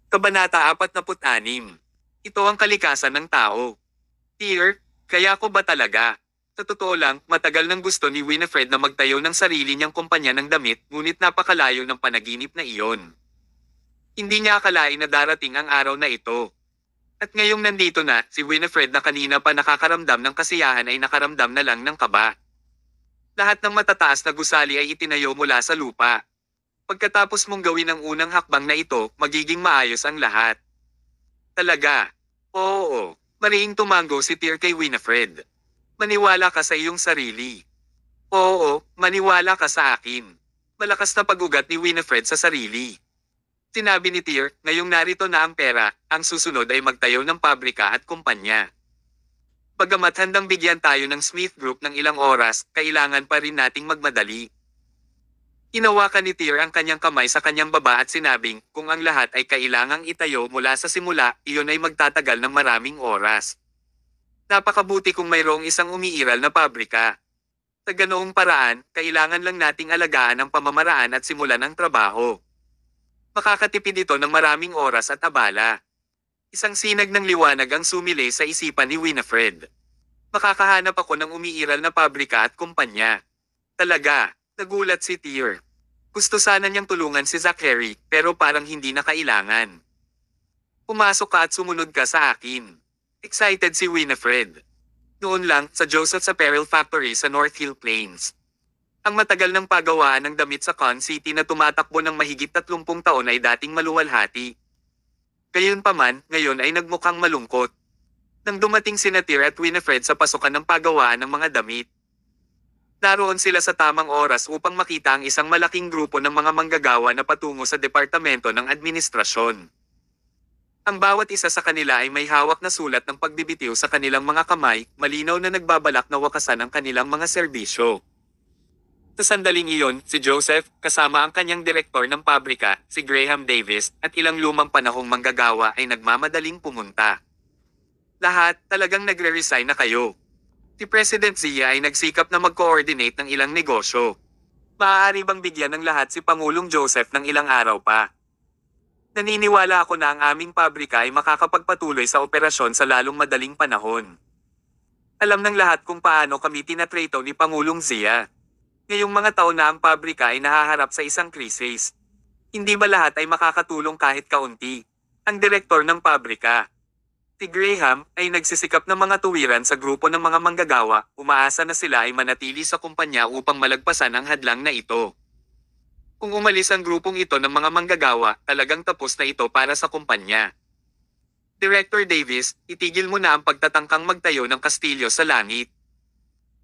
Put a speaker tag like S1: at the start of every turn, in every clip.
S1: Kabanata 46. Ito ang kalikasan ng tao. Dear, kaya ko ba talaga? Sa totoo lang, matagal nang gusto ni Winifred na magtayo ng sarili niyang kumpanya ng damit, ngunit napakalayo ng panaginip na iyon. Hindi niya akalain na darating ang araw na ito. At ngayong nandito na, si Winifred na kanina pa nakakaramdam ng kasiyahan ay nakaramdam na lang ng kaba. Lahat ng matataas na gusali ay itinayo mula sa lupa. Pagkatapos mong gawin ang unang hakbang na ito, magiging maayos ang lahat. Talaga? Oo. Mariing tumango si Tyr kay Winifred. Maniwala ka sa iyong sarili. Oo, maniwala ka sa akin. Malakas na pag-ugat ni Winifred sa sarili. Sinabi ni Tyr, ngayong narito na ang pera, ang susunod ay magtayo ng pabrika at kumpanya. Bagamat handang bigyan tayo ng Smith Group ng ilang oras, kailangan pa rin nating magmadali. Hinawakan ni Tyr ang kanyang kamay sa kanyang baba at sinabing, kung ang lahat ay kailangang itayo mula sa simula, iyon ay magtatagal ng maraming oras. Napakabuti kung mayroong isang umiiral na pabrika. Sa ganoong paraan, kailangan lang nating alagaan ang pamamaraan at simulan ang trabaho. Makakatipid ito ng maraming oras at abala. Isang sinag ng liwanag ang sumili sa isipan ni Winifred. Makakahanap ako ng umiiral na pabrika at kumpanya. Talaga, nagulat si Tyr. Gusto sana niyang tulungan si Zachary, pero parang hindi na kailangan. Pumasok ka at sumunod ka sa akin. Excited si Winifred. Noon lang, sa Joseph's Apparel Factory sa North Hill Plains. Ang matagal ng pagawaan ng damit sa Con City na tumatakbo ng mahigit 30 taon ay dating maluwalhati. Gayunpaman, ngayon ay nagmukhang malungkot. Nang dumating sina Tyr at Winifred sa pasukan ng pagawaan ng mga damit. Naroon sila sa tamang oras upang makita ang isang malaking grupo ng mga manggagawa na patungo sa departamento ng administrasyon. Ang bawat isa sa kanila ay may hawak na sulat ng pagbibitiw sa kanilang mga kamay, malinaw na nagbabalak na wakasan ang kanilang mga serbisyo. Sa sandaling iyon, si Joseph, kasama ang kanyang direktor ng pabrika, si Graham Davis, at ilang lumang panahong manggagawa ay nagmamadaling pumunta. Lahat, talagang nagre-resign na kayo. Si President Zia ay nagsikap na mag-coordinate ng ilang negosyo. Maaari bang bigyan ng lahat si Pangulong Joseph ng ilang araw pa? Naniniwala ako na ang aming pabrika ay makakapagpatuloy sa operasyon sa lalong madaling panahon. Alam ng lahat kung paano kami tinatrato ni Pangulong Zia. Ngayong mga taon na ang pabrika ay nahaharap sa isang krisis. Hindi ba lahat ay makakatulong kahit kaunti? Ang direktor ng pabrika, si Graham, ay nagsisikap ng mga tuwiran sa grupo ng mga manggagawa, umaasa na sila ay manatili sa kumpanya upang malagpasan ang hadlang na ito. Kung umalis ang grupong ito ng mga manggagawa, talagang tapos na ito para sa kumpanya. Director Davis, itigil mo na ang pagtatangkang magtayo ng kastilyo sa langit.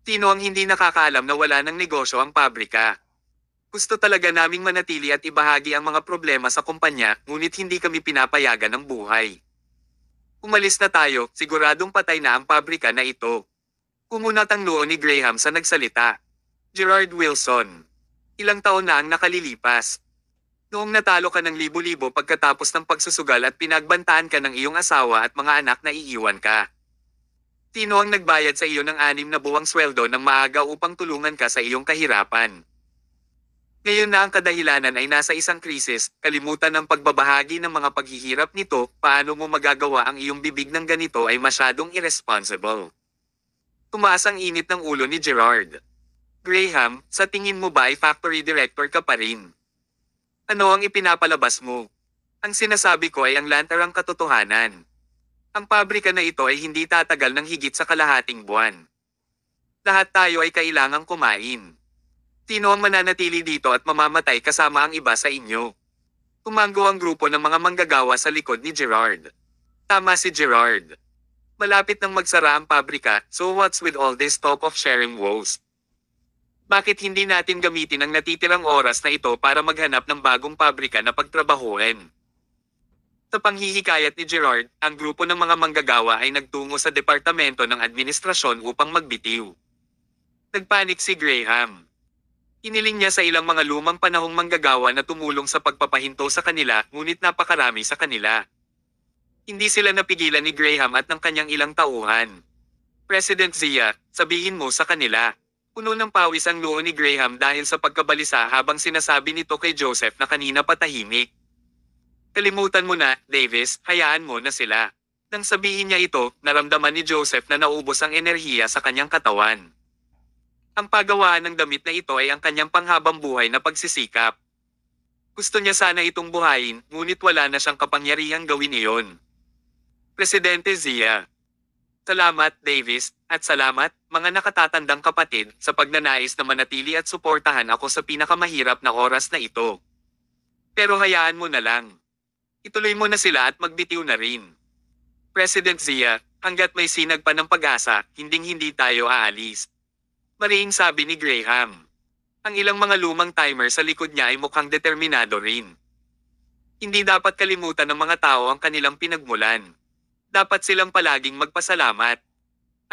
S1: Sino ang hindi nakakaalam na wala ng negosyo ang pabrika? Gusto talaga naming manatili at ibahagi ang mga problema sa kumpanya, ngunit hindi kami pinapayagan ng buhay. Umalis na tayo, siguradong patay na ang pabrika na ito. Kumunat ang noo ni Graham sa nagsalita. Gerard Wilson. Ilang taon na ang nakalilipas. Noong natalo ka ng libo-libo pagkatapos ng pagsusugal at pinagbantaan ka ng iyong asawa at mga anak na iiwan ka. Sino ang nagbayad sa iyo ng 6 na buwang sweldo ng maaga upang tulungan ka sa iyong kahirapan? Ngayon na ang kadahilanan ay nasa isang krisis, kalimutan ng pagbabahagi ng mga paghihirap nito, paano mo magagawa ang iyong bibig ng ganito ay masyadong irresponsible. Tumaas ang init ng ulo ni Gerard. Graham, sa tingin mo ba ay factory director ka pa rin? Ano ang ipinapalabas mo? Ang sinasabi ko ay ang lantarang katotohanan. Ang pabrika na ito ay hindi tatagal ng higit sa kalahating buwan. Lahat tayo ay kailangang kumain. Sino ang mananatili dito at mamamatay kasama ang iba sa inyo? Tumango ang grupo ng mga manggagawa sa likod ni Gerard. Tama si Gerard. Malapit nang magsara ang pabrika, so what's with all this talk of sharing woes? Bakit hindi natin gamitin ang natitirang oras na ito para maghanap ng bagong pabrika na pagtrabahuin? Sa panghihikayat ni Gerard, ang grupo ng mga manggagawa ay nagtungo sa departamento ng administrasyon upang magbitiw. Nagpanik si Graham. Iniling niya sa ilang mga lumang panahong manggagawa na tumulong sa pagpapahinto sa kanila, ngunit napakarami sa kanila. Hindi sila napigilan ni Graham at ng kanyang ilang tauhan. President Zia, sabihin mo sa kanila. Puno ng pawis ang noo ni Graham dahil sa pagkabalisa habang sinasabi nito kay Joseph na kanina patahimik. Kalimutan mo na, Davis, hayaan mo na sila. Nang sabihin niya ito, naramdaman ni Joseph na naubos ang enerhiya sa kanyang katawan. Ang paggawaan ng damit na ito ay ang kanyang panghabang buhay na pagsisikap. Gusto niya sana itong buhayin, ngunit wala na siyang kapangyarihang gawin iyon. Presidente Zia. Salamat, Davis, at salamat, mga nakatatandang kapatid, sa pagnanais na manatili at suportahan ako sa pinakamahirap na oras na ito. Pero hayaan mo na lang. Ituloy mo na sila at magbitiw na rin. President Zia, hanggat may sinag pa ng pag-asa, hinding-hindi tayo aalis. Mariing sabi ni Graham. Ang ilang mga lumang timer sa likod niya ay mukhang determinado rin. Hindi dapat kalimutan ng mga tao ang kanilang pinagmulan. Dapat silang palaging magpasalamat.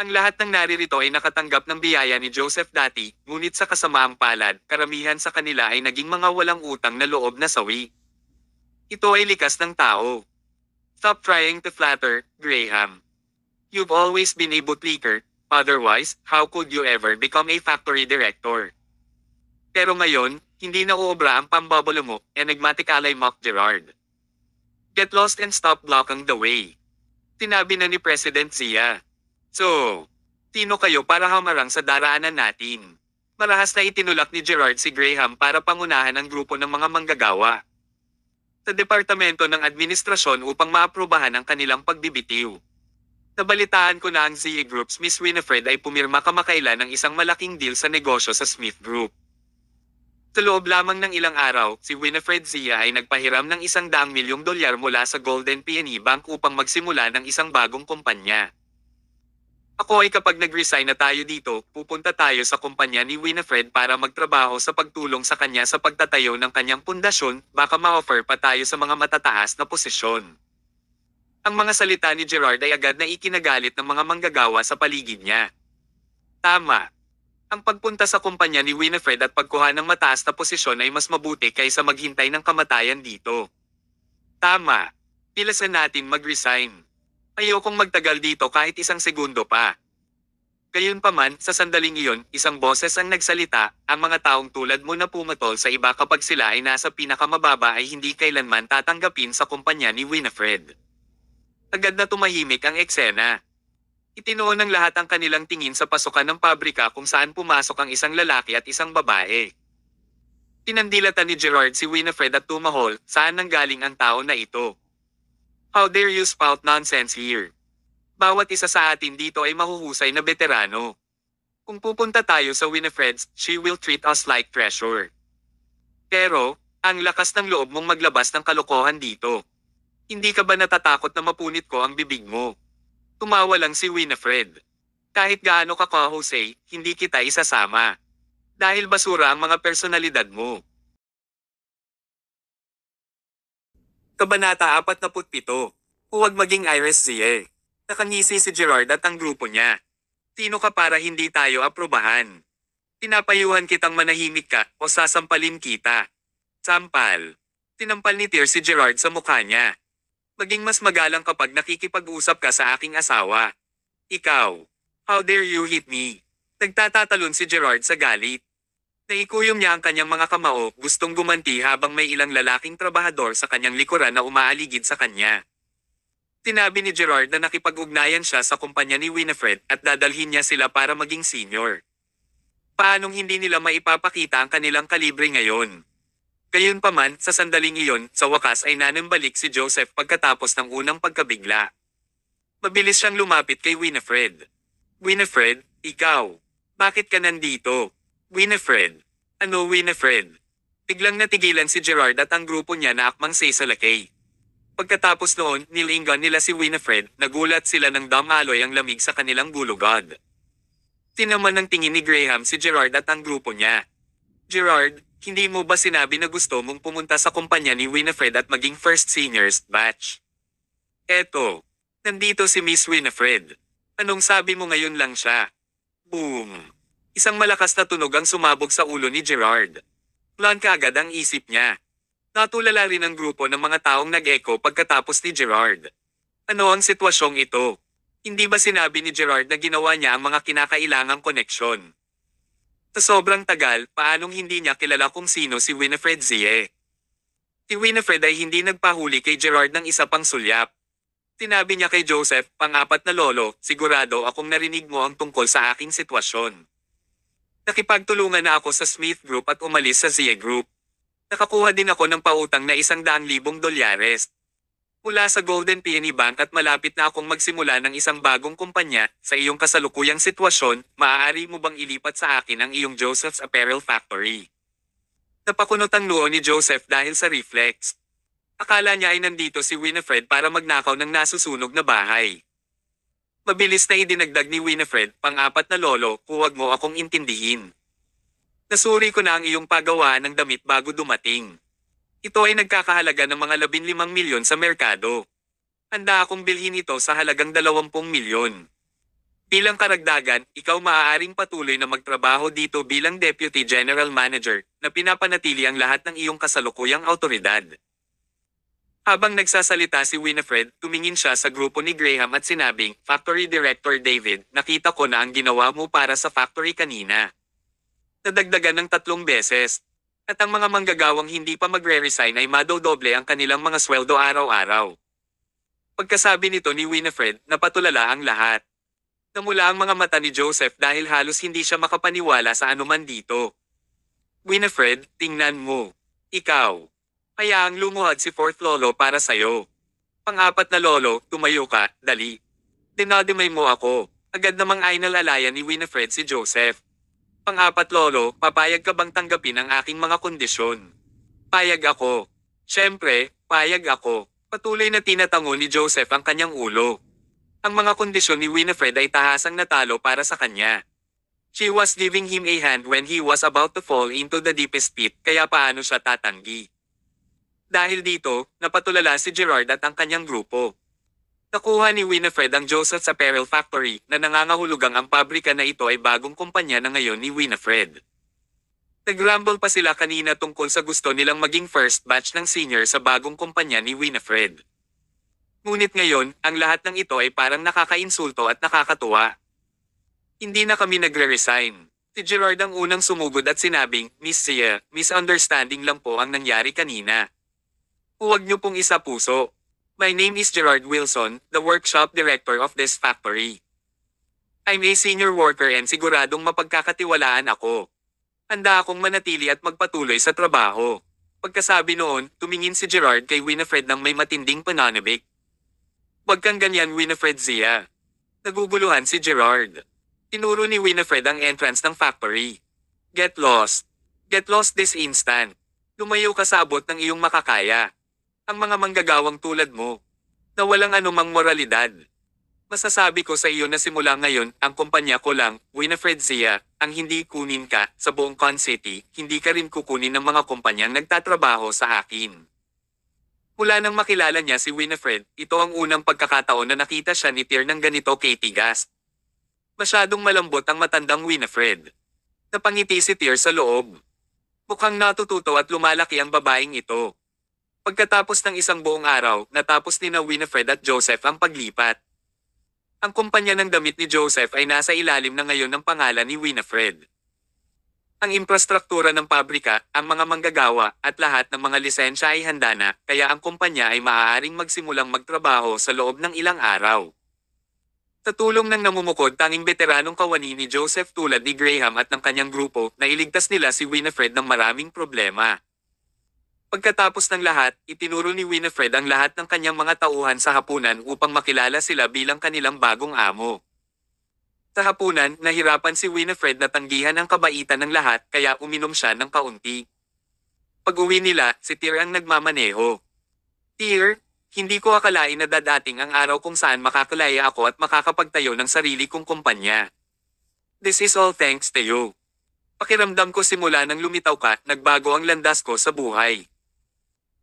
S1: Ang lahat ng naririto ay nakatanggap ng biyaya ni Joseph dati, ngunit sa kasamaang palad, karamihan sa kanila ay naging mga walang utang na loob na sawi. Ito ay likas ng tao. Stop trying to flatter, Graham. You've always been a bootlicker, otherwise, how could you ever become a factory director? Pero ngayon, hindi na uobra ang pambabolo mo, enigmatically mocked Gerard. Get lost and stop blocking the way. Tinabi na ni President Zia. So, sino kayo para hamarang sa daraanan natin? Marahas na itinulak ni Gerard si Graham para pangunahan ang grupo ng mga manggagawa sa Departamento ng Administrasyon upang maaprubahan ang kanilang pagbibitiw. Nabalitaan ko na ang ZE Group's Miss Winifred ay pumirma kamakailan ng isang malaking deal sa negosyo sa Smith Group. Sa loob lamang ng ilang araw, si Winifred Zia ay nagpahiram ng $100 milyong mula sa Golden Peony Bank upang magsimula ng isang bagong kumpanya. Ako ay kapag nag-resign na tayo dito, pupunta tayo sa kumpanya ni Winifred para magtrabaho sa pagtulong sa kanya sa pagtatayo ng kanyang pundasyon, baka ma-offer pa tayo sa mga matataas na posisyon. Ang mga salita ni Gerard ay agad na ikinagalit ng mga manggagawa sa paligid niya. Tama. Ang pagpunta sa kumpanya ni Winifred at pagkuha ng mataas na posisyon ay mas mabuti kaysa maghintay ng kamatayan dito. Tama. Pilasan natin mag-resign. Ayokong magtagal dito kahit isang segundo pa. Gayunpaman, sa sandaling iyon, isang boses ang nagsalita, ang mga taong tulad mo na pumatol sa iba kapag sila ay nasa pinakamababa ay hindi kailanman tatanggapin sa kumpanya ni Winifred. Agad na tumahimik ang eksena. Itinuon ng lahat ang kanilang tingin sa pasukan ng pabrika kung saan pumasok ang isang lalaki at isang babae. Tinandilatan ni Gerard si Winifred at tumahol, saan nanggaling ang tao na ito? How dare you spout nonsense here? Bawat isa sa atin dito ay mahuhusay na veterano. Kung pupunta tayo sa Winifred's, she will treat us like treasure. Pero, ang lakas ng loob mong maglabas ng kalokohan dito. Hindi ka ba natatakot na mapunit ko ang bibig mo? Tumawa lang si Winifred. Kahit gaano ka ka-Jose, hindi kita isasama. Dahil basura ang mga personalidad mo. Kabanata 47. Huwag maging Iris Zie. Nakangisi si Gerard at ang grupo niya. Sino ka para hindi tayo aprobahan? Pinapayuhan kitang manahimik ka o sasampalin kita. Sampal. Tinampal ni Tyr si Gerard sa mukha niya. Maging mas magalang kapag nakikipag-usap ka sa aking asawa. Ikaw. How dare you hit me? Nagtatatalon si Gerard sa galit. Naikuyom niya ang kanyang mga kamao, gustong gumanti habang may ilang lalaking trabahador sa kanyang likuran na umaaligid sa kanya. Tinabi ni Gerard na nakipag-ugnayan siya sa kumpanya ni Winifred at dadalhin niya sila para maging senior. Paanong hindi nila maipapakita ang kanilang kalibre ngayon? Gayunpaman, sa sandaling iyon, sa wakas ay nanambalik si Joseph pagkatapos ng unang pagkabigla. Mabilis siyang lumapit kay Winifred. Winifred, ikaw. Bakit ka nandito? Winifred. Ano Winifred? Biglang natigilan si Gerard at ang grupo niya na akmang sasalakay. Pagkatapos noon, nilinggan nila si Winifred, nagulat sila ng damaloy ang lamig sa kanilang bulugad. Tinaman ng tingin ni Graham si Gerard at ang grupo niya. Gerard, hindi mo ba sinabi na gusto mong pumunta sa kumpanya ni Winifred at maging first seniors batch? Eto, nandito si Miss Winifred. Anong sabi mo ngayon lang siya? Boom! Isang malakas na tunog ang sumabog sa ulo ni Gerard. Plan kaagad ang isip niya. Natulala rin ang grupo ng mga taong nag-echo pagkatapos ni Gerard. Ano ang sitwasyong ito? Hindi ba sinabi ni Gerard na ginawa niya ang mga kinakailangang koneksyon? Sa sobrang tagal, paanong hindi niya kilala kung sino si Winifred Zie? Si Winifred ay hindi nagpahuli kay Gerard ng isa pang sulyap. Sinabi niya kay Joseph, pang-apat na lolo, sigurado akong narinig mo ang tungkol sa aking sitwasyon. Nakipagtulungan na ako sa Smith Group at umalis sa Zia Group. Nakakuha din ako ng pautang na $100,000 mula sa Golden Peony Bank at malapit na akong magsimula ng isang bagong kumpanya. Sa iyong kasalukuyang sitwasyon, maaari mo bang ilipat sa akin ang iyong Joseph's Apparel Factory? Napakunot ang noo ni Joseph dahil sa reflex. Akala niya ay nandito si Winifred para magnakaw ng nasusunog na bahay. Mabilis na idinagdag ni Winifred, pang-apat na lolo, huwag mo akong intindihin. Nasuri ko na ang iyong pagawaan ng damit bago dumating. Ito ay nagkakahalaga ng mga 15 milyon sa merkado. Handa akong bilhin ito sa halagang 20 milyon. Bilang karagdagan, ikaw maaaring patuloy na magtrabaho dito bilang Deputy General Manager na pinapanatili ang lahat ng iyong kasalukuyang autoridad. Habang nagsasalita si Winifred, tumingin siya sa grupo ni Graham at sinabing, Factory Director David, nakita ko na ang ginawa mo para sa factory kanina. Nadagdagan ng 3 beses. At ang mga manggagawang hindi pa magre-resign ay madodoble ang kanilang mga sweldo araw-araw. Pagkasabi nito ni Winifred, napatulala ang lahat. Namula ang mga mata ni Joseph dahil halos hindi siya makapaniwala sa anuman dito. Winifred, tingnan mo. Ikaw. Hayaang lumuhad si fourth lolo para sayo. Pang-apat na lolo, tumayo ka, dali. Dinadimay mo ako. Agad namang ainalalayan ni Winifred si Joseph. Pang-apat lolo, papayag ka bang tanggapin ang aking mga kondisyon? Payag ako. Siyempre, payag ako. Patuloy na tinatango ni Joseph ang kanyang ulo. Ang mga kondisyon ni Winifred ay tahasang natalo para sa kanya. She was giving him a hand when he was about to fall into the deepest pit, kaya paano siya tatanggi? Dahil dito, napatulala si Gerard at ang kanyang grupo. Nakuha ni Winifred ang Joseph's Apparel Factory na nangangahulugang ang pabrika na ito ay bagong kumpanya na ngayon ni Winifred. Nag-rumble pa sila kanina tungkol sa gusto nilang maging first batch ng senior sa bagong kumpanya ni Winifred. Ngunit ngayon, ang lahat ng ito ay parang nakakainsulto at nakakatuwa. Hindi na kami nagre-resign. Si Gerard ang unang sumugod at sinabing, Miss Zia, misunderstanding lang po ang nangyari kanina. Huwag niyo pong isa-puso. My name is Gerard Wilson, the workshop director of this factory. I'm a senior worker and siguradong mapagkakatiwalaan ako. Handa akong manatili at magpatuloy sa trabaho. Pagkasabi noon, tumingin si Gerard kay Winifred ng may matinding pananabik. Huwag kang ganyan, Winifred Zia. Naguguluhan si Gerard. Tinuro ni Winifred ang entrance ng factory. Get lost. Get lost this instant. Lumayo ka sa abot ng iyong makakaya. Ang mga manggagawang tulad mo, na walang anumang moralidad. Masasabi ko sa iyo na simula ngayon, ang kumpanya ko lang, Winifred Zia, ang hindi kunin ka, sa buong Con City, hindi ka rin kukunin ng mga kumpanyang nagtatrabaho sa akin. Mula nang makilala niya si Winifred, ito ang unang pagkakataon na nakita siya ni Tyr ng ganito katigas. Masyadong malambot ang matandang Winifred. Napangiti si Tyr sa loob. Mukhang natututo at lumalaki ang babaeng ito. Pagkatapos ng isang buong araw, natapos ni na Winifred at Joseph ang paglipat. Ang kumpanya ng damit ni Joseph ay nasa ilalim na ngayon ng pangalan ni Winifred. Ang infrastruktura ng pabrika, ang mga manggagawa, at lahat ng mga lisensya ay handa na, kaya ang kumpanya ay maaaring magsimulang magtrabaho sa loob ng ilang araw. Sa tulong ng namumukod tanging veteranong kawani ni Joseph tulad ni Graham at ng kanyang grupo, nailigtas nila si Winifred ng maraming problema. Pagkatapos ng lahat, itinuro ni Winifred ang lahat ng kanyang mga tauhan sa hapunan upang makilala sila bilang kanilang bagong amo. Sa hapunan, nahirapan si Winifred na tanggihan ang kabaitan ng lahat kaya uminom siya ng kaunti. Pag-uwi nila, si Tyr ang nagmamaneho. Tyr, hindi ko akalain na dadating ang araw kung saan makakalaya ako at makakapagtayo ng sarili kong kumpanya. This is all thanks to you. Pakiramdam ko simula nang lumitaw ka, nagbago ang landas ko sa buhay.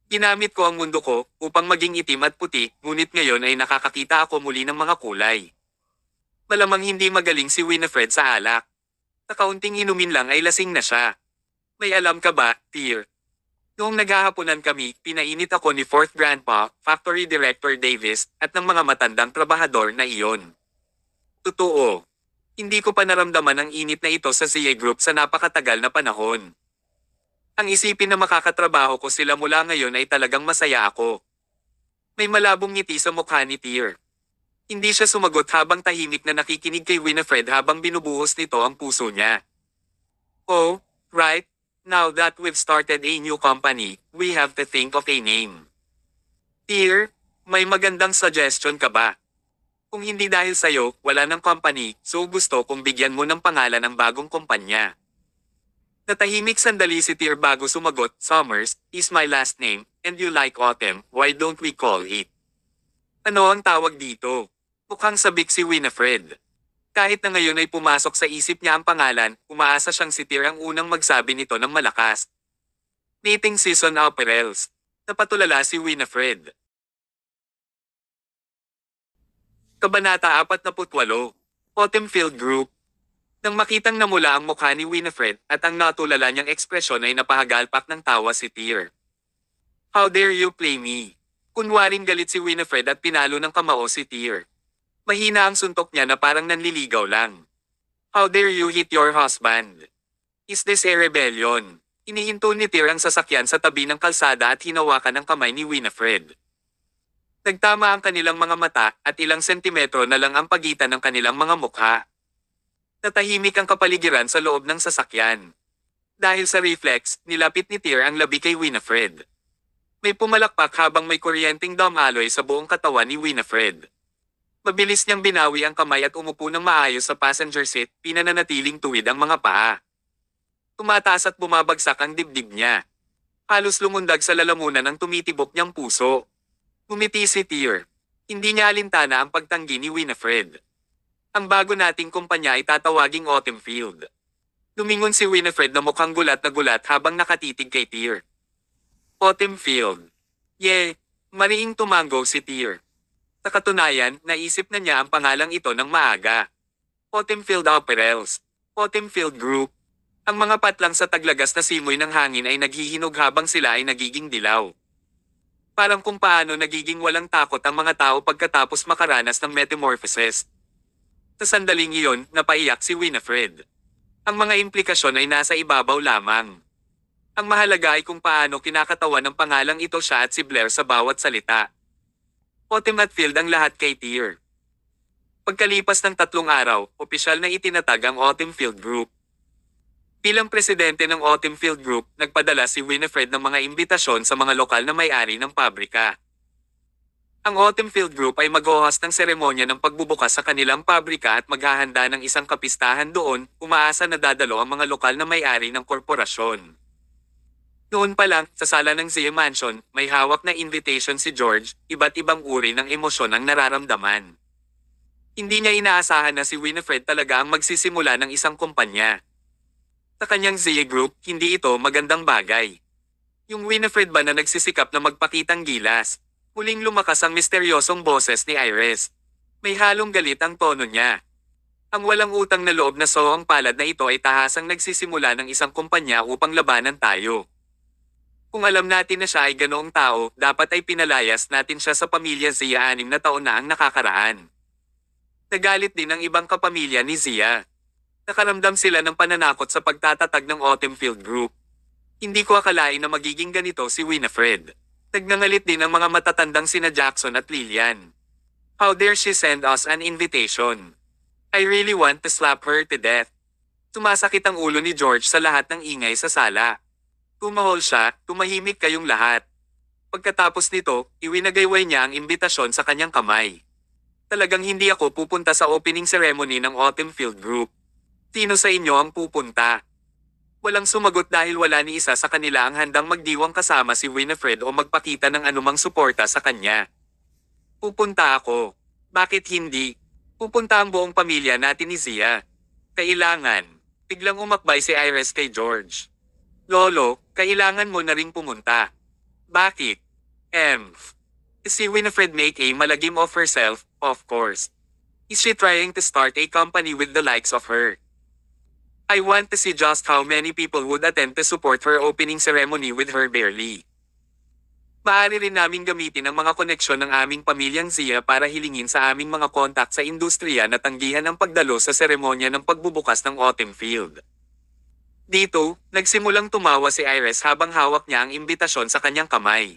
S1: Ginamit ko ang mundo ko upang maging itim at puti, ngunit ngayon ay nakakakita ako muli ng mga kulay. Malamang hindi magaling si Winifred sa alak. Sa kaunting inumin lang ay lasing na siya. May alam ka ba, Tyr? Noong naghahaponan kami, pinainit ako ni Fourth Grandpa, Factory Director Davis, at ng mga matandang trabahador na iyon. Totoo. Hindi ko pa naramdaman ang init na ito sa CA Group sa napakatagal na panahon. Ang isipin na makakatrabaho ko sila mula ngayon ay talagang masaya ako. May malabong ngiti sa mukha ni Tyr. Hindi siya sumagot habang tahimik na nakikinig kay Winifred habang binubuhos nito ang puso niya. Oh, right. Now that we've started a new company, we have to think of a name. Tyr, may magandang suggestion ka ba? Kung hindi dahil sa'yo, wala ng company, so gusto kong bigyan mo ng pangalan ang bagong kumpanya. Natahimik sandali si Tyr bago sumagot, Summers is my last name, and you like autumn, why don't we call it? Ano ang tawag dito? Mukhang sabik si Winifred. Kahit na ngayon ay pumasok sa isip niya ang pangalan, umaasa siyang si Tyr ang unang magsabi nito ng malakas. Mating season apparels. Napatulala si Winifred. Kabanata 48. Autumn Field Group. Nang makitang namula ang mukha ni Winifred at ang natulala niyang ekspresyon ay napahagalpak ng tawa si Tyr. How dare you play me? Kunwaring galit si Winifred at pinalo ng kamao si Tyr. Mahina ang suntok niya na parang nanliligaw lang. How dare you hit your husband? Is this a rebellion? Inihinto ni Tyr ang sasakyan sa tabi ng kalsada at hinawakan ang kamay ni Winifred. Nagtama ang kanilang mga mata at ilang sentimetro na lang ang pagitan ng kanilang mga mukha. Natahimik ang kapaligiran sa loob ng sasakyan. Dahil sa reflex, nilapit ni Tyr ang labi kay Winifred. May pumalakpak habang may kuryenteng damaloy sa buong katawan ni Winifred. Mabilis niyang binawi ang kamay at umupo ng maayos sa passenger seat, pinananatiling tuwid ang mga paa. Tumataas at bumabagsak ang dibdib niya. Halos lumundag sa lalamunan ng tumitibok niyang puso. Ngumiti si Tyr. Hindi niya alintana ang pagtanggi ni Winifred. Ang bago nating kumpanya ay tatawaging Autumn Field. Lumingon si Winifred na mukhang gulat na gulat habang nakatitig kay Tyr. Autumn Field. Mariing tumango si Tyr. Sa katunayan, naisip na niya ang pangalang ito ng maaga. Autumn Field Apparels. Autumn Field Group. Ang mga patlang sa taglagas na simoy ng hangin ay naghihinog habang sila ay nagiging dilaw. Parang kung paano nagiging walang takot ang mga tao pagkatapos makaranas ng metamorphosis. Sa sandaling iyon, napaiyak si Winifred. Ang mga implikasyon ay nasa ibabaw lamang. Ang mahalaga ay kung paano kinakatawan ng pangalang ito siya at si Blair sa bawat salita. Autumn at Field ang lahat kay Tyr. Pagkalipas ng 3 araw, opisyal na itinatag ang Autumn Field Group. Bilang presidente ng Autumn Field Group, nagpadala si Winifred ng mga imbitasyon sa mga lokal na may-ari ng pabrika. Ang Autumn Field Group ay mag-host ng seremonya ng pagbubukas sa kanilang pabrika at maghahanda ng isang kapistahan doon, umaasa na dadalo ang mga lokal na may-ari ng korporasyon. Noon pa lang, sa sala ng Zia Mansion, may hawak na invitation si George, iba't ibang uri ng emosyon ang nararamdaman. Hindi niya inaasahan na si Winifred talaga ang magsisimula ng isang kumpanya. Sa kanyang Zia Group, hindi ito magandang bagay. Yung Winifred ba na nagsisikap na magpakitang gilas? Muling lumakas ang misteryosong boses ni Iris. May halong galit ang tono niya. Ang walang utang na loob na soong palad na ito ay tahasang nagsisimula ng isang kumpanya upang labanan tayo. Kung alam natin na siya ay ganoong tao, dapat ay pinalayas natin siya sa pamilya Zia 6 na taon na ang nakakaraan. Nagalit din ang ibang kapamilya ni Zia. Nakaramdam sila ng pananakot sa pagtatatag ng Autumn Field Group. Hindi ko akalain na magiging ganito si Winifred. Nagngangalit din ang mga matatandang sina Jackson at Lillian. How dare she send us an invitation? I really want to slap her to death. Sumasakit ang ulo ni George sa lahat ng ingay sa sala. Tumahol siya, tumahimik kayong lahat. Pagkatapos nito, iwinagayway niya ang imbitasyon sa kanyang kamay. Talagang hindi ako pupunta sa opening ceremony ng Autumn Field Group. Sino sa inyo ang pupunta? Walang sumagot dahil wala ni isa sa kanila ang handang magdiwang kasama si Winifred o magpakita ng anumang suporta sa kanya. Pupunta ako. Bakit hindi? Pupunta ang buong pamilya natin ni Zia. Kailangan. Biglang umakbay si Iris kay George. Lolo, kailangan mo na ring pumunta. Bakit? Si Winifred make a malagim of herself, of course. Is she trying to start a company with the likes of her? I want to see just how many people would attend to support her opening ceremony with her barely. Maaari rin naming gamitin ang mga koneksyon ng aming pamilyang Zia para hilingin sa aming mga kontak sa industriya na tanggihan ang pagdalo sa seremonya ng pagbubukas ng Autumn Field. Dito, nagsimulang tumawa si Iris habang hawak niya ang imbitasyon sa kanyang kamay.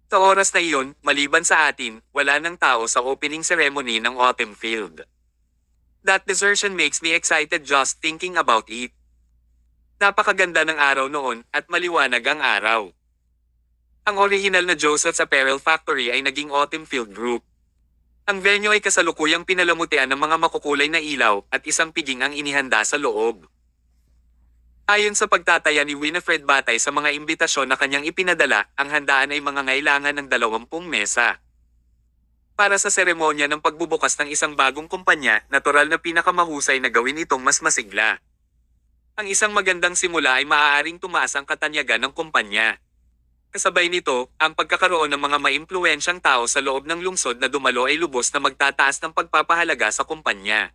S1: Sa oras na iyon, maliban sa atin, wala nang tao sa opening ceremony ng Autumn Field. That desertion makes me excited just thinking about it. Napakaganda ng araw noon at maliwanag ang araw. Ang orihinal na Joseph's Apparel Factory ay naging Autumn Field Group. Ang venue ay kasalukuyang pinalamutian ng mga makukulay na ilaw at isang piging ang inihanda sa loob. Ayon sa pagtataya ni Winifred batay sa mga imbitasyon na kanyang ipinadala, ang handaan ay mangangailangan ng 20 mesa. Para sa seremonya ng pagbubukas ng isang bagong kumpanya, natural na pinakamahusay na gawin itong mas masigla. Ang isang magandang simula ay maaaring tumaas ang katanyagan ng kumpanya. Kasabay nito, ang pagkakaroon ng mga maimpluwensyang tao sa loob ng lungsod na dumalo ay lubos na magtataas ng pagpapahalaga sa kumpanya.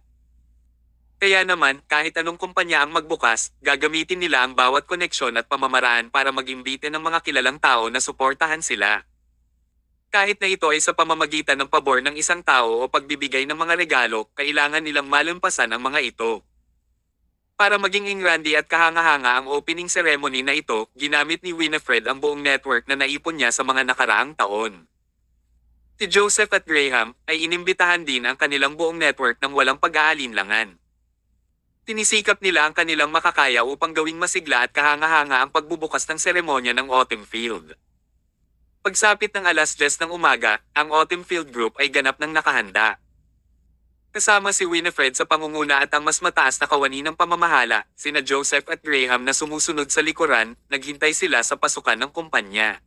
S1: Kaya naman, kahit anong kumpanya ang magbukas, gagamitin nila ang bawat koneksyon at pamamaraan para mag-imbite ng mga kilalang tao na suportahan sila. Kahit na ito ay sa pamamagitan ng pabor ng isang tao o pagbibigay ng mga regalo, kailangan nilang malampasan ang mga ito. Para maging ingrandi at kahanga-hanga ang opening ceremony na ito, ginamit ni Winifred ang buong network na naipon niya sa mga nakaraang taon. Si Joseph at Graham ay inimbitahan din ang kanilang buong network ng walang pag-aalinlangan. Tinisikap nila ang kanilang makakaya upang gawing masigla at kahanga-hanga ang pagbubukas ng seremonya ng Autumn Field. Pagsapit ng 10:00 ng umaga, ang Autumn Field Group ay ganap ng nakahanda. Kasama si Winifred sa pangunguna at ang mas mataas na kawani ng pamamahala, sina Joseph at Graham na sumusunod sa likuran, naghintay sila sa pasukan ng kumpanya.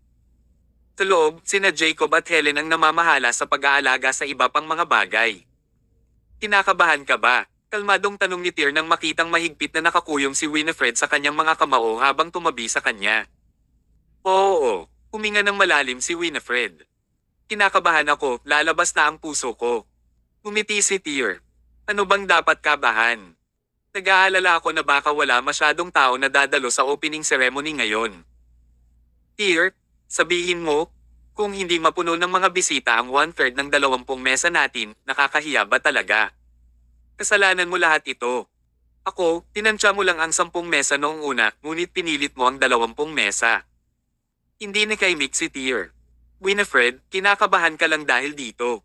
S1: Sa loob, sina Jacob at Helen ang namamahala sa pag-aalaga sa iba pang mga bagay. Kinakabahan ka ba? Kalmadong tanong ni Tyr nang makitang mahigpit na nakakuyong si Winifred sa kanyang mga kamao habang tumabi sa kanya. Oo, huminga ng malalim si Winifred. Kinakabahan ako, lalabas na ang puso ko. Umiti si Tyr. Ano bang dapat kabahan? Nag-aalala ako na baka wala masyadong tao na dadalo sa opening ceremony ngayon. Tyr, sabihin mo, kung hindi mapuno ng mga bisita ang 1/3 ng 20 mesa natin, nakakahiya ba talaga? Kasalanan mo lahat ito. Ako, tinansya mo lang ang 10 mesa noong una, ngunit pinilit mo ang 20 mesa. Hindi nakaimik si Tyr. Winifred, kinakabahan ka lang dahil dito.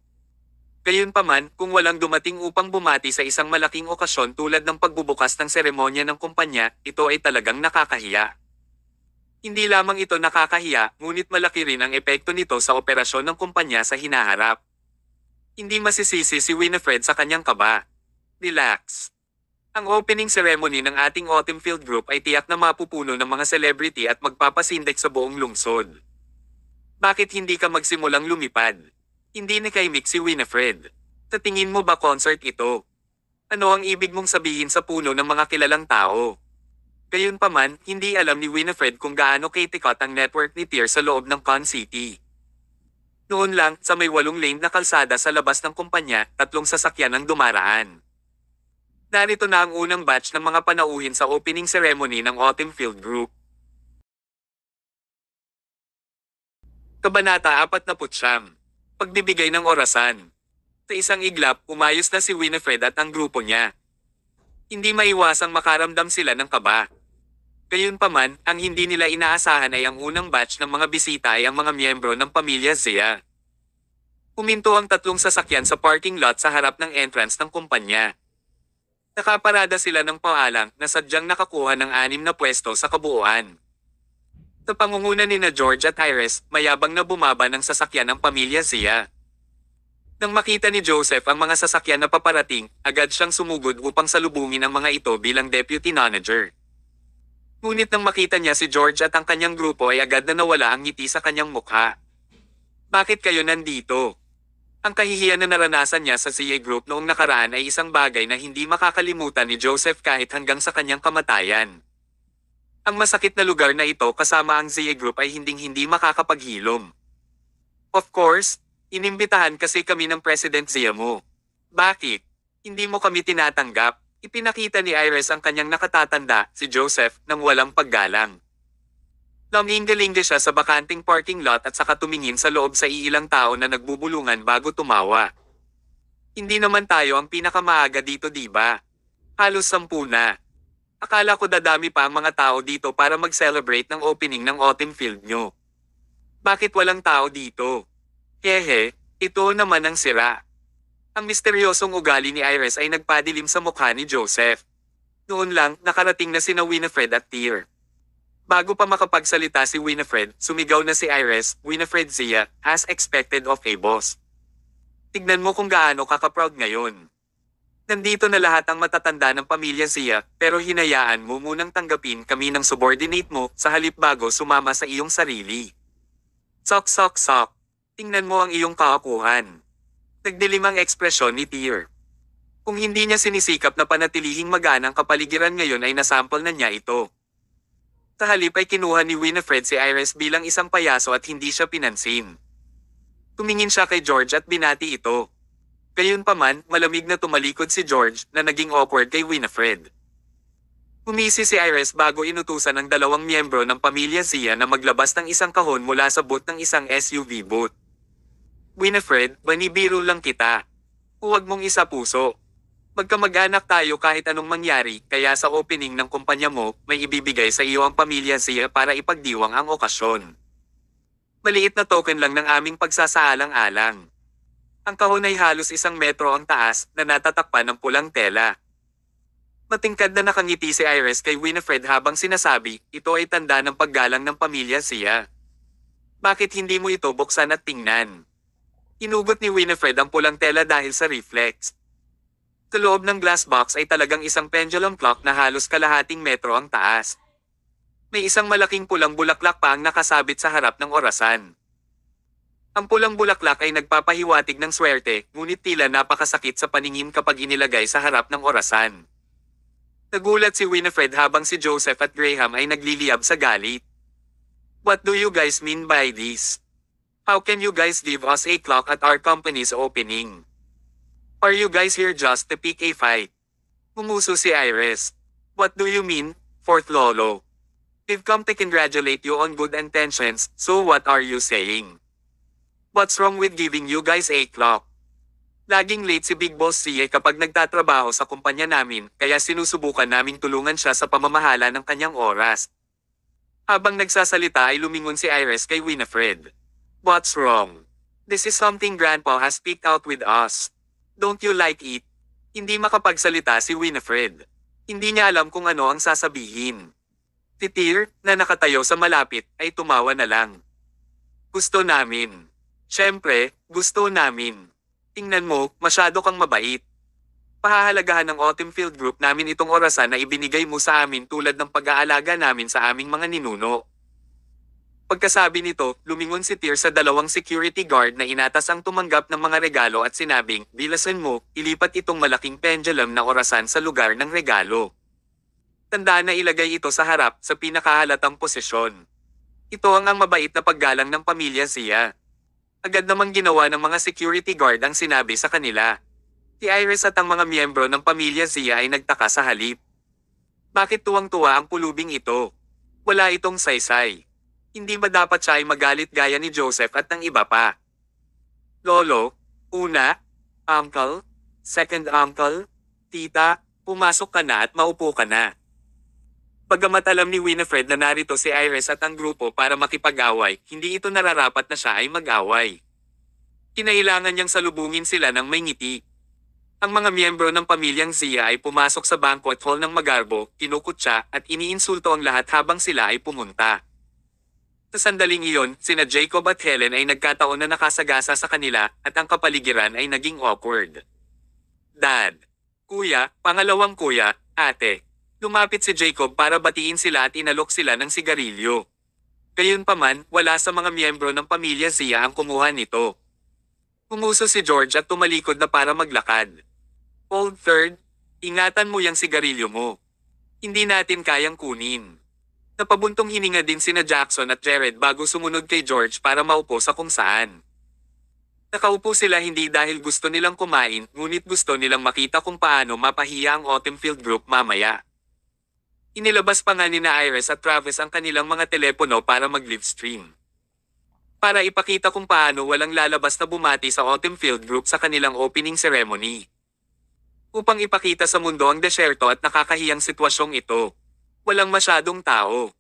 S1: Gayunpaman, kung walang dumating upang bumati sa isang malaking okasyon tulad ng pagbubukas ng seremonya ng kumpanya, ito ay talagang nakakahiya. Hindi lamang ito nakakahiya, ngunit malaki rin ang epekto nito sa operasyon ng kumpanya sa hinaharap. Hindi masisisi si Winifred sa kanyang kaba. Relax. Ang opening ceremony ng ating Autumn Field Group ay tiyak na mapupuno ng mga celebrity at magpapasindek sa buong lungsod. Bakit hindi ka magsimulang lumipad? Hindi nakaimik si Winifred. Sa tingin mo ba concert ito? Ano ang ibig mong sabihin sa puno ng mga kilalang tao? Gayunpaman, hindi alam ni Winifred kung gaano kaitikot ang network ni Tyr sa loob ng Con City. Noon lang, sa may 8-lane na kalsada sa labas ng kumpanya, 3 sasakyan ang dumaraan. Narito na ang unang batch ng mga panauhin sa opening ceremony ng Autumn Field Group. Kabanata 49. Pagbibigay ng orasan. Sa isang iglap, umayos na si Winifred at ang grupo niya. Hindi maiwasang makaramdam sila ng kaba. Gayunpaman, ang hindi nila inaasahan ay ang unang batch ng mga bisita ay ang mga miyembro ng pamilya Zia. Huminto ang 3 sasakyan sa parking lot sa harap ng entrance ng kumpanya. Nakaparada sila ng paalang na sadyang nakakuha ng 6 na pwesto sa kabuuan. Sa pangunguna ni na George at Iris, mayabang na bumaba ng sasakyan ng pamilya Zia. Nang makita ni Joseph ang mga sasakyan na paparating, agad siyang sumugod upang salubungin ang mga ito bilang deputy manager. Ngunit nang makita niya si George at ang kanyang grupo ay agad na nawala ang ngiti sa kanyang mukha. Bakit kayo nandito? Ang kahihiyan na naranasan niya sa CA Group noong nakaraan ay isang bagay na hindi makakalimutan ni Joseph kahit hanggang sa kanyang kamatayan. Ang masakit na lugar na ito kasama ang CA Group ay hinding-hindi makakapaghilom. Of course, inimbitahan kasi kami ng President Zia mo. Bakit? Hindi mo kami tinatanggap. Ipinakita ni Iris ang kanyang nakatatanda, si Joseph, nang walang paggalang. Laminggaling siya sa bakanting parking lot at saka tumingin sa loob sa iilang tao na nagbubulungan bago tumawa. Hindi naman tayo ang pinakamaaga dito, diba? Halos 10 na. Akala ko dadami pa ang mga tao dito para mag-celebrate ng opening ng autumn field nyo. Bakit walang tao dito? Hehe, ito naman ang sira. Ang misteryosong ugali ni Iris ay nagpadilim sa mukha ni Joseph. Noon lang, nakarating na sina Winifred at Tyr. Bago pa makapagsalita si Winifred, sumigaw na si Iris, "Winifred Zia, as expected of a boss. Tignan mo kung gaano kaka-proud ngayon. Nandito na lahat ang matatanda ng pamilya Zia, pero hinayaan mo munang tanggapin kami ng subordinate mo sa halip bago sumama sa iyong sarili. Sok sok sok. Tingnan mo ang iyong kaakuhan." Nagdilim ang ekspresyon ni Tyr. Kung hindi niya sinisikap na panatilihing maganang kapaligiran ngayon ay nasample na niya ito. Sa halip ay kinuha ni Winifred si Iris bilang isang payaso at hindi siya pinansin. Tumingin siya kay George at binati ito. Gayunpaman, malamig na tumalikod si George na naging awkward kay Winifred. Humisi si Iris bago inutusan ng dalawang miyembro ng pamilya Zia na maglabas ng isang kahon mula sa boot ng isang SUV boot. "Winifred, banibiro lang kita. Huwag mong isa puso. Magkamag-anak tayo kahit anong mangyari, kaya sa opening ng kumpanya mo, may ibibigay sa iyo ang pamilya Zia para ipagdiwang ang okasyon. Maliit na token lang ng aming pagsasaalang-alang." Ang kahon ay halos 1 metro ang taas na natatakpan ng pulang tela. Matingkad na nakangiti si Iris kay Winifred habang sinasabi, "Ito ay tanda ng paggalang ng pamilya Zia. Bakit hindi mo ito buksan at tingnan?" Inugot ni Winifred ang pulang tela dahil sa reflex. Sa loob ng glass box ay talagang isang pendulum clock na halos kalahating metro ang taas. May isang malaking pulang bulaklak pa ang nakasabit sa harap ng orasan. Ang pulang bulaklak ay nagpapahiwatig ng swerte, ngunit tila napakasakit sa paningin kapag inilagay sa harap ng orasan. Nagulat si Winifred habang si Joseph at Graham ay nagliliyab sa galit. "What do you guys mean by this? How can you guys give us a clock at our company's opening? Are you guys here just to pick a fight?" Ngumuso si Iris. "What do you mean, fourth lolo? We've come to congratulate you on good intentions, so what are you saying? What's wrong with giving you guys a clock? Laging late si Big Boss CA kapag nagtatrabaho sa kumpanya namin, kaya sinusubukan naming tulungan siya sa pamamahala ng kanyang oras." Habang nagsasalita ay lumingon si Iris kay Winifred. "What's wrong? This is something Grandpa has picked out with us. Don't you like it?" Hindi makapagsalita si Winifred. Hindi niya alam kung ano ang sasabihin. Si Tyr, na nakatayo sa malapit, ay tumawa na lang. "Gusto namin. Siyempre, gusto namin. Tingnan mo, masyado kang mabait. Pahahalagahan ng Autumn Field Group namin itong orasan na ibinigay mo sa amin tulad ng pag-aalaga namin sa aming mga ninuno." Pagkasabi nito, lumingon si Tyr sa dalawang security guard na inatas ang tumanggap ng mga regalo at sinabing, "Bilasan mo, ilipat itong malaking pendulum na orasan sa lugar ng regalo. Tandaan na ilagay ito sa harap sa pinakahalatang posisyon." Ito ang mabait na paggalang ng pamilya Zia. Agad namang ginawa ng mga security guard ang sinabi sa kanila. Si Iris at ang mga miyembro ng pamilya Zia ay nagtaka sa halip. Bakit tuwang-tuwa ang pulubing ito? Wala itong saysay. Hindi ba dapat siya ay magalit gaya ni Joseph at ng iba pa? "Lolo, una, uncle, second uncle, tita, pumasok ka na at maupo ka na." Bagamat alam ni Winifred na narito si Iris at ang grupo para makipag-away, hindi ito nararapat na siya ay mag-away. Kinailangan niyang salubungin sila ng may ngiti. Ang mga miyembro ng pamilyang Zia ay pumasok sa banquet hall ng magarbo, kinukutsa at iniinsulto ang lahat habang sila ay pumunta. Sa sandaling iyon, sina Jacob at Helen ay nagkataon na nakasagasa sa kanila at ang kapaligiran ay naging awkward. "Dad, kuya, pangalawang kuya, ate." Lumapit si Jacob para batiin sila at inalok sila ng sigarilyo. Gayunpaman, wala sa mga miyembro ng pamilya Zia ang kumuha nito. Umuso si George at tumalikod na para maglakad. "Old third, ingatan mo yung sigarilyo mo. Hindi natin kayang kunin." Napabuntong hininga din sina Jackson at Jared bago sumunod kay George para maupo sa kung saan. Nakaupo sila hindi dahil gusto nilang kumain, ngunit gusto nilang makita kung paano mapahiya ang Autumn Field Group mamaya. Inilabas pa nga ni na Iris at Travis ang kanilang mga telepono para mag-livestream. Para ipakita kung paano walang lalabas na bumati sa Autumn Field Group sa kanilang opening ceremony. upang ipakita sa mundo ang desyerto at nakakahiyang sitwasyong ito. Walang masyadong tao.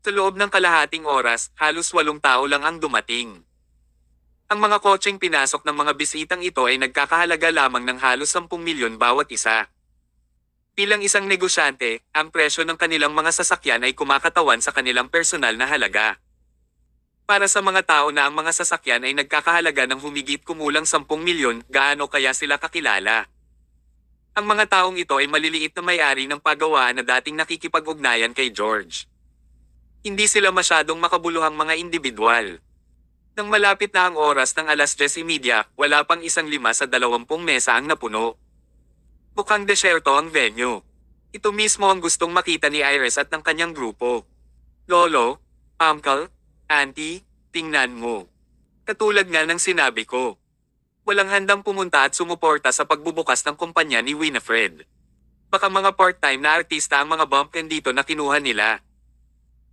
S1: Sa loob ng kalahating oras, halos 8 tao lang ang dumating. Ang mga kotseng pinasok ng mga bisitang ito ay nagkakahalaga lamang ng halos 10 milyon bawat isa. Bilang isang negosyante, ang presyo ng kanilang mga sasakyan ay kumakatawan sa kanilang personal na halaga. Para sa mga tao na ang mga sasakyan ay nagkakahalaga ng humigit kumulang 10 milyon, gaano kaya sila kakilala? Ang mga taong ito ay maliliit na may-ari ng pagawaan na dating nakikipag-ugnayan kay George. Hindi sila masyadong makabuluhang mga individual. Nang malapit na ang oras ng 10:30, wala pang 1 sa 20 mesa ang napuno. Mukhang desyerto ang venue. Ito mismo ang gustong makita ni Iris at ng kanyang grupo. Lolo, Uncle, Auntie, tingnan mo. Katulad nga ng sinabi ko. Walang handang pumunta at sumuporta sa pagbubukas ng kumpanya ni Winifred. Baka mga part-time na artista ang mga bumpkin dito na kinuha nila.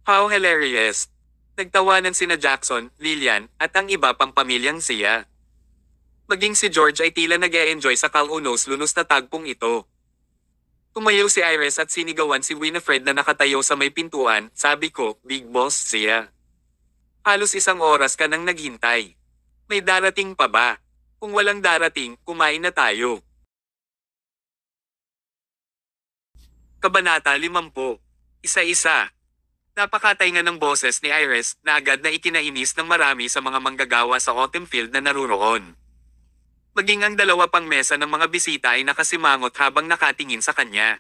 S1: How hilarious! Nagtawanan sina Jackson, Lillian, at ang iba pang pamilyang siya. Maging si George ay tila nag-e-enjoy sa kalunos-lunos na tagpong ito. Tumayo si Iris at sinigawan si Winifred na nakatayo sa may pintuan. Sabi ko, big boss siya. Halos 1 oras ka nang naghintay. May darating pa ba? Kung walang darating, kumain na tayo. Kabanata 50. Isa-isa. Napakatay nga ng boses ni Iris na agad na ikinainis ng marami sa mga manggagawa sa autumn field na naruroon. Maging ang 2 pang mesa ng mga bisita ay nakasimangot habang nakatingin sa kanya.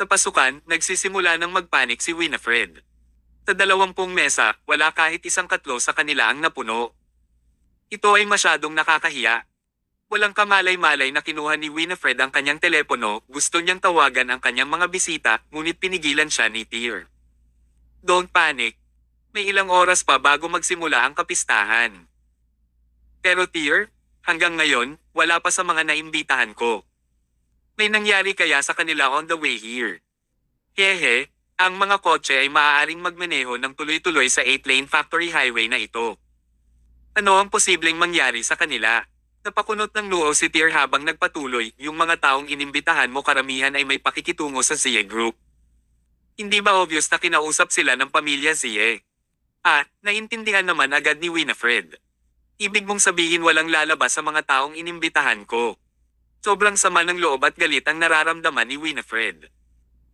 S1: Sa pasukan, nagsisimula ng magpanik si Winifred. Sa 20 mesa, wala kahit isang katlo sa kanila ang napuno. Ito ay masyadong nakakahiya. Walang kamalay-malay na kinuha ni Winifred ang kanyang telepono, gusto niyang tawagan ang kanyang mga bisita, ngunit pinigilan siya ni Tyr. Don't panic. May ilang oras pa bago magsimula ang kapistahan. Pero Tyr, hanggang ngayon, wala pa sa mga naimbitahan ko. May nangyari kaya sa kanila on the way here? Hehe, ang mga kotse ay maaaring magmaneho ng tuloy-tuloy sa 8-lane factory highway na ito. Ano ang posibleng mangyari sa kanila? Napakunot ng noo si Tyr habang nagpatuloy, yung mga taong inimbitahan mo karamihan ay may pakikitungo sa Zie Group. Hindi ba obvious na kinausap sila ng pamilya Zie? Naintindihan naman agad ni Winifred. Ibig mong sabihin walang lalabas sa mga taong inimbitahan ko. Sobrang sama ng loob at galit ang nararamdaman ni Winifred.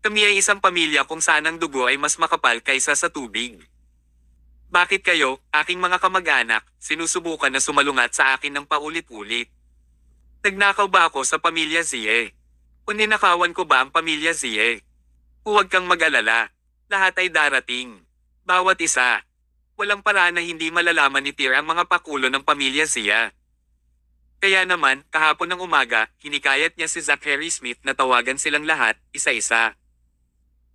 S1: Kami ay isang pamilya kung saan ang dugo ay mas makapal kaysa sa tubig. Bakit kayo, aking mga kamag-anak, sinusubukan na sumalungat sa akin ng paulit-ulit? Nagnakaw ba ako sa pamilya Zie? O ninakawan ko ba ang pamilya Zie? Huwag kang mag-alala. Lahat ay darating. Bawat isa. Walang paraan na hindi malalaman ni Tyr ang mga pakulo ng pamilya Zia. Kaya naman, kahapon ng umaga, hinikayat niya si Zachary Smith na tawagan silang lahat, isa-isa.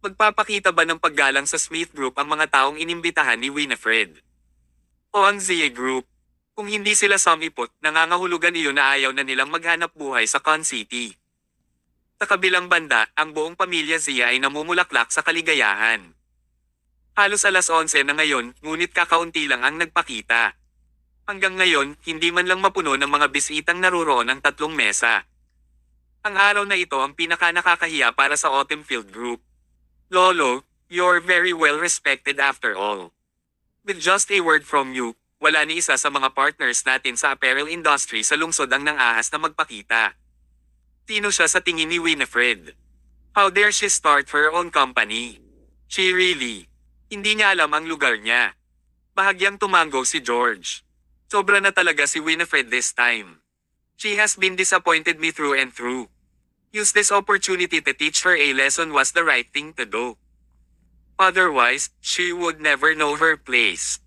S1: Magpapakita ba ng paggalang sa Smith Group ang mga taong inimbitahan ni Winifred? O ang Zia Group? Kung hindi sila sumipot, nangangahulugan iyon na ayaw na nilang maghanap buhay sa Con City. Sa kabilang banda, ang buong pamilya Zia ay namumulaklak sa kaligayahan. Halos 11:00 na ngayon, ngunit kakaunti lang ang nagpakita. Hanggang ngayon, hindi man lang mapuno ng mga bisitang naruroon ang 3 mesa. Ang araw na ito ang pinaka-nakakahiya para sa Autumn Field Group. Lolo, you're very well respected after all. With just a word from you, wala ni isa sa mga partners natin sa apparel industry sa lungsod ang nang-ahas na magpakita. Sino siya sa tingin ni Winifred? How dare she start her own company? She really. Hindi niya alam ang lugar niya. Bahagyang tumango si George. Sobra na talaga si Winifred this time. She has been disappointed me through and through. Use this opportunity to teach her a lesson was the right thing to do. Otherwise, she would never know her place.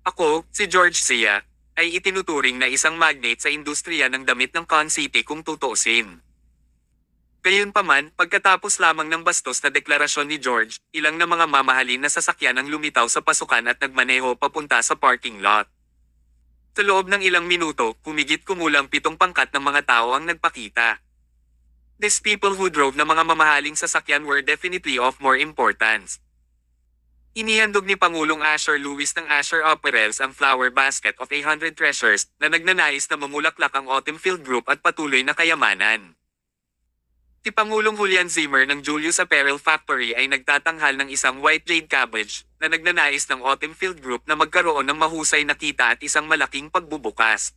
S1: Ako, si George Zia, ay itinuturing na isang magnate sa industriya ng damit ng Con City kung tutuusin. Gayunpaman, pagkatapos lamang ng bastos na deklarasyon ni George, ilang na mga mamahalin na sasakyan ang lumitaw sa pasukan at nagmaneho papunta sa parking lot. Sa loob ng ilang minuto, humigit kumulang 7 pangkat ng mga tao ang nagpakita. These people who drove na mga mamahaling sasakyan were definitely of more importance. Inihandog ni Pangulong Asher Lewis ng Asher Apparels ang flower basket of 100 treasures na nagnanais na mamulaklak ang Autumn Field Group at patuloy na kayamanan. Si Pangulong Julian Zimmer ng Julius Apparel Factory ay nagtatanghal ng isang white jade cabbage na nagnanais ng Autumn Field Group na magkaroon ng mahusay na kita at isang malaking pagbubukas.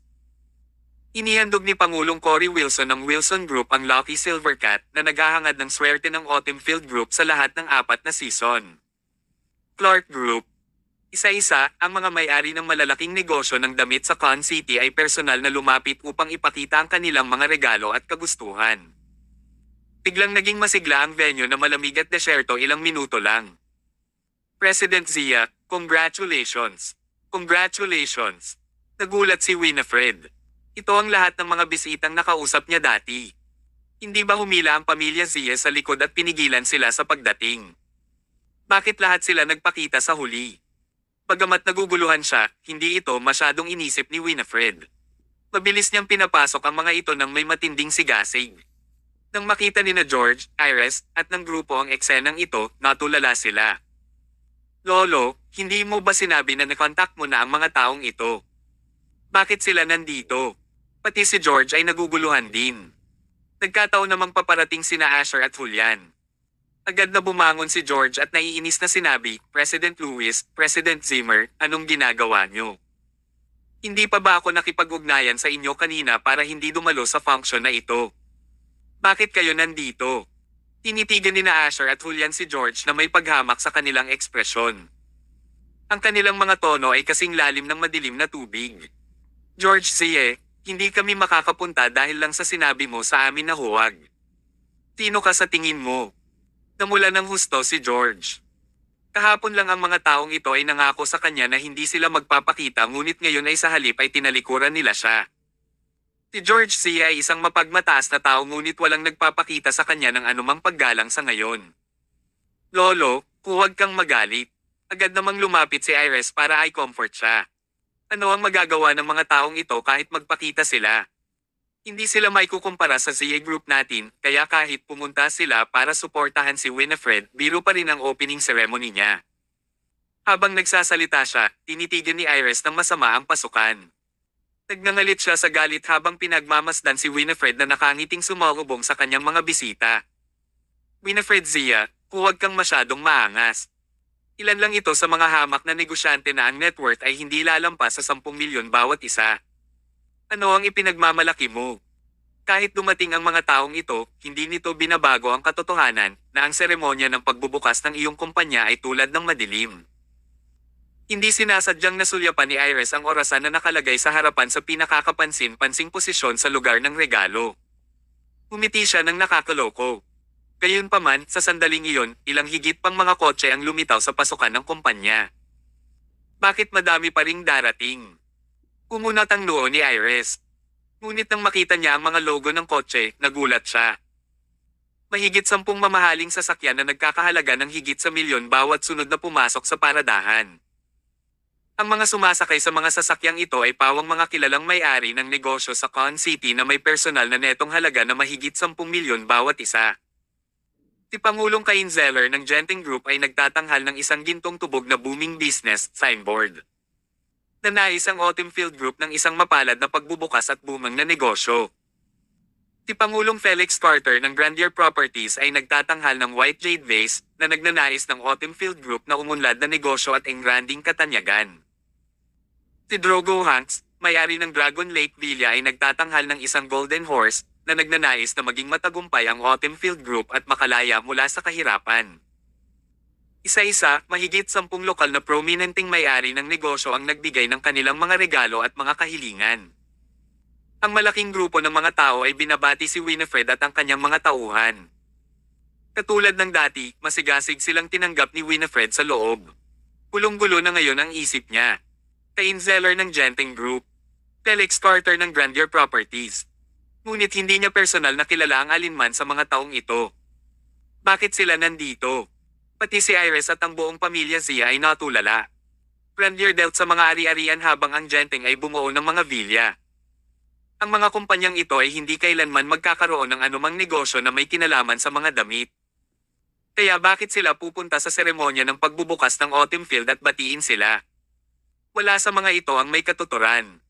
S1: Inihandog ni Pangulong Cory Wilson ng Wilson Group ang Lucky Silver Cat na naghahangad ng swerte ng Autumn Field Group sa lahat ng 4 na season. Clark Group. Isa-isa, ang mga may-ari ng malalaking negosyo ng damit sa Con City ay personal na lumapit upang ipakita ang kanilang mga regalo at kagustuhan. Biglang naging masigla ang venue na malamig at desyerto ilang minuto lang. President Zia, congratulations! Congratulations! Nagulat si Winifred. Ito ang lahat ng mga bisitang nakausap niya dati. Hindi ba humila ang pamilya Zia sa likod at pinigilan sila sa pagdating? Bakit lahat sila nagpakita sa huli? Bagamat naguguluhan siya, hindi ito masyadong inisip ni Winifred. Mabilis niyang pinapasok ang mga ito ng may matinding sigasig. Nang makita ni na George, Iris, at ng grupo ang eksenang ito, natulala sila. Lolo, hindi mo ba sinabi na nakontak mo na ang mga taong ito? Bakit sila nandito? Pati si George ay naguguluhan din. Nagkataon namang paparating sina Asher at Julian. Agad na bumangon si George at naiinis na sinabi, President Lewis, President Zimmer, anong ginagawa niyo? Hindi pa ba ako nakipag-ugnayan sa inyo kanina para hindi dumalo sa function na ito? Bakit kayo nandito? Tinitigan ni na Asher at Julian si George na may paghamak sa kanilang ekspresyon. Ang kanilang mga tono ay kasing lalim ng madilim na tubig. George Zie, hindi kami makakapunta dahil lang sa sinabi mo sa amin na huwag. Sino ka sa tingin mo? Namula ng husto si George. Kahapon lang ang mga taong ito ay nangako sa kanya na hindi sila magpapakita ngunit ngayon ay sa halip ay tinalikuran nila siya. Si George Zie ay isang mapagmataas na tao ngunit walang nagpapakita sa kanya ng anumang paggalang sa ngayon. Lolo, huwag kang magalit. Agad namang lumapit si Iris para ay comfort siya. Ano ang magagawa ng mga taong ito kahit magpakita sila? Hindi sila maikukumpara sa Zie Group natin, kaya kahit pumunta sila para suportahan si Winifred, biro pa rin ang opening ceremony niya. Habang nagsasalita siya, tinitigan ni Iris ng masama ang pasukan. Nagngangalit siya sa galit habang pinagmamasdan si Winifred na nakangiting sumalubong sa kanyang mga bisita. Winifred Zia, huwag kang masyadong maangas. Ilan lang ito sa mga hamak na negosyante na ang net worth ay hindi lalampas sa 10 milyon bawat isa. Ano ang ipinagmamalaki mo? Kahit dumating ang mga taong ito, hindi nito binabago ang katotohanan na ang seremonya ng pagbubukas ng iyong kumpanya ay tulad ng madilim. Hindi sinasadyang nasulyapan ni Iris ang orasan na nakalagay sa harapan sa pinakakapansin-pansing posisyon sa lugar ng regalo. Umiti siya ng nakakaloko. Gayunpaman, sa sandaling iyon, ilang higit pang mga kotse ang lumitaw sa pasukan ng kumpanya. Bakit madami pa ring darating? Umunat ang noo ni Iris. Ngunit nang makita niya ang mga logo ng kotse, nagulat siya. Mahigit 10 mamahaling sasakyan na nagkakahalaga ng higit sa milyon bawat sunod na pumasok sa paradahan. Ang mga sumasakay sa mga sasakyang ito ay pawang mga kilalang may-ari ng negosyo sa Con City na may personal na netong halaga na mahigit 10 milyon bawat isa. Si Pangulong Cain Zeller ng Genting Group ay nagtatanghal ng isang gintong tubog na booming business signboard. Nanais ang Autumn Field Group ng isang mapalad na pagbubukas at booming na negosyo. Si Pangulong Felix Carter ng Grandier Properties ay nagtatanghal ng White Jade Vase na nagnanais ng Autumn Field Group na umunlad na negosyo at engranding katanyagan. Si Drogo Hanks, may-ari ng Dragon Lake Villa ay nagtatanghal ng isang golden horse na nagnanais na maging matagumpay ang Autumn Field Group at makalaya mula sa kahirapan. Isa-isa, mahigit 10 lokal na prominenteng may-ari ng negosyo ang nagbigay ng kanilang mga regalo at mga kahilingan. Ang malaking grupo ng mga tao ay binabati si Winifred at ang kanyang mga tauhan. Katulad ng dati, masigasig silang tinanggap ni Winifred sa loob. Gulong-gulo na ngayon ang isip niya. Cain Zeller ng Genting Group. Felix Carter ng Grandier Properties. Ngunit hindi niya personal na kilala ang alinman sa mga taong ito. Bakit sila nandito? Pati si Iris at ang buong pamilya Zia ay natulala. Grandier dealt sa mga ari-arian habang ang Genting ay bumuo ng mga villa. Ang mga kumpanyang ito ay hindi kailanman magkakaroon ng anumang negosyo na may kinalaman sa mga damit. Kaya bakit sila pupunta sa seremonya ng pagbubukas ng Autumn Field at batiin sila? Wala sa mga ito ang may katuturan.